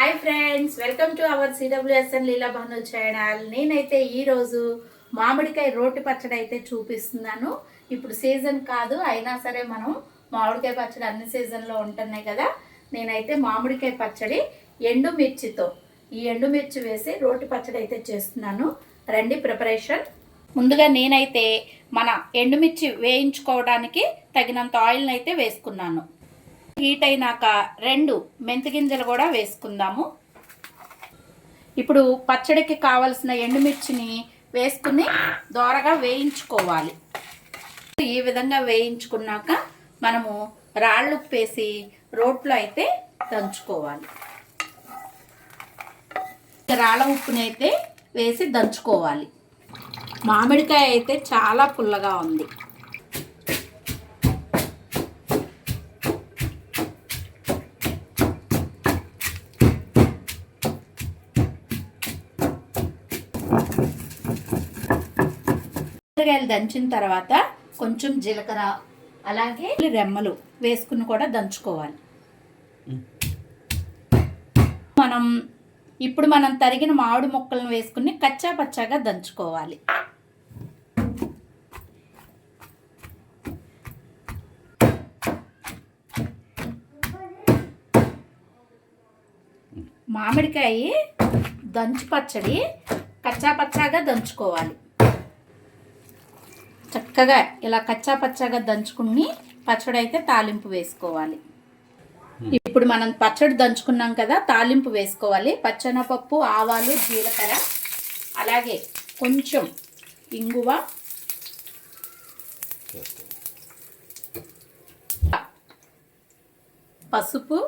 Hi friends, welcome to our CWSN Leela Bhanu channel. నేనైతే ఈరోజు మామిడికాయ రోటి పచ్చడి అయితే చూపిస్తున్నాను. ఇప్పుడు సీజన్ కాదు, అయినా సరే మనం మామిడికాయ పచ్చడి అన్ని సీజన్లో ఉంటున్నాయి కదా. నేనైతే మామిడికాయ పచ్చడి ఎండుమిర్చితో ఈ ఎండుమిర్చి వేసి రోటి పచ్చడి అయితే చేస్తున్నాను. రండి ప్రిపరేషన్. ముందుగా నేనైతే మన ఎండుమిర్చి వేయించుకోవడానికి తగినంత ఆయిల్ని అయితే వేసుకున్నాను. హీట్ అయినాక 2 మెంతి గింజలు కూడా వేసుకుందాము. ఇప్పుడు పచ్చడికి కావలసిన ఎండుమిర్చిని వేసుకుని దోరగా వేయించుకోవాలి. ఈ విధంగా వేయించుకున్నాక మనము రాళ్ళు వేసి రోట్లో అయితే దంచుకోవాలి. రాళ్ళ ఉప్పుని అయితే వేసి దంచుకోవాలి. మామిడికాయ అయితే చాలా పుల్లగా ఉంది. మామిడికాయలు దంచిన తర్వాత కొంచెం జీలకర్ర అలాగే రెమ్మలు వేసుకుని కూడా దంచుకోవాలి. ఇప్పుడు మనం తరిగిన మామిడి ముక్కలను వేసుకుని కచ్చా పచ్చాగా దంచుకోవాలి. మామిడికాయ దంచి పచ్చడి కచ్చా పచ్చాగా దంచుకోవాలి. చక్కగా ఇలా కచ్చా పచ్చాగా దంచుకుని పచ్చడి అయితే తాలింపు వేసుకోవాలి. ఇప్పుడు మనం పచ్చడి దంచుకున్నాం కదా, తాలింపు వేసుకోవాలి. పచ్చెనపప్పు, ఆవాలు, జీలకర్ర అలాగే కొంచెం ఇంగువ, పసుపు,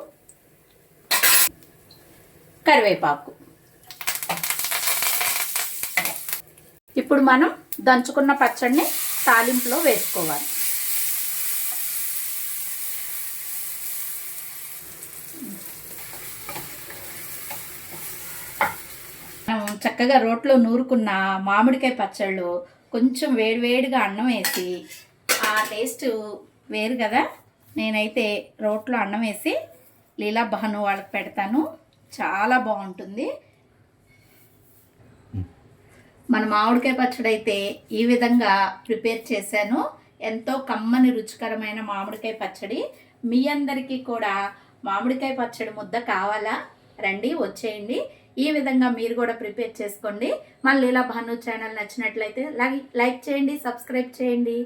కరివేపాకు. ఇప్పుడు మనం దంచుకున్న పచ్చడిని తాలింపులో వేసుకోవాలి. చక్కగా రోట్లో నూరుకున్న మామిడికాయ పచ్చళ్ళు కొంచెం వేడివేడిగా అన్నం వేసి, ఆ టేస్ట్ వేరు కదా. నేనైతే రోట్లో అన్నం వేసి లీలా భాను వాళ్ళకి పెడతాను, చాలా బాగుంటుంది. మన మామిడికాయ పచ్చడి అయితే ఈ విధంగా ప్రిపేర్ చేశాను. ఎంతో కమ్మని రుచికరమైన మామిడికాయ పచ్చడి. మీ అందరికీ కూడా మామిడికాయ పచ్చడి ముద్ద కావాలా? రండి, వచ్చేయండి. ఈ విధంగా మీరు కూడా ప్రిపేర్ చేసుకోండి. మన లీలా భాను ఛానల్ నచ్చినట్లయితే లైక్ చేయండి, సబ్స్క్రైబ్ చేయండి.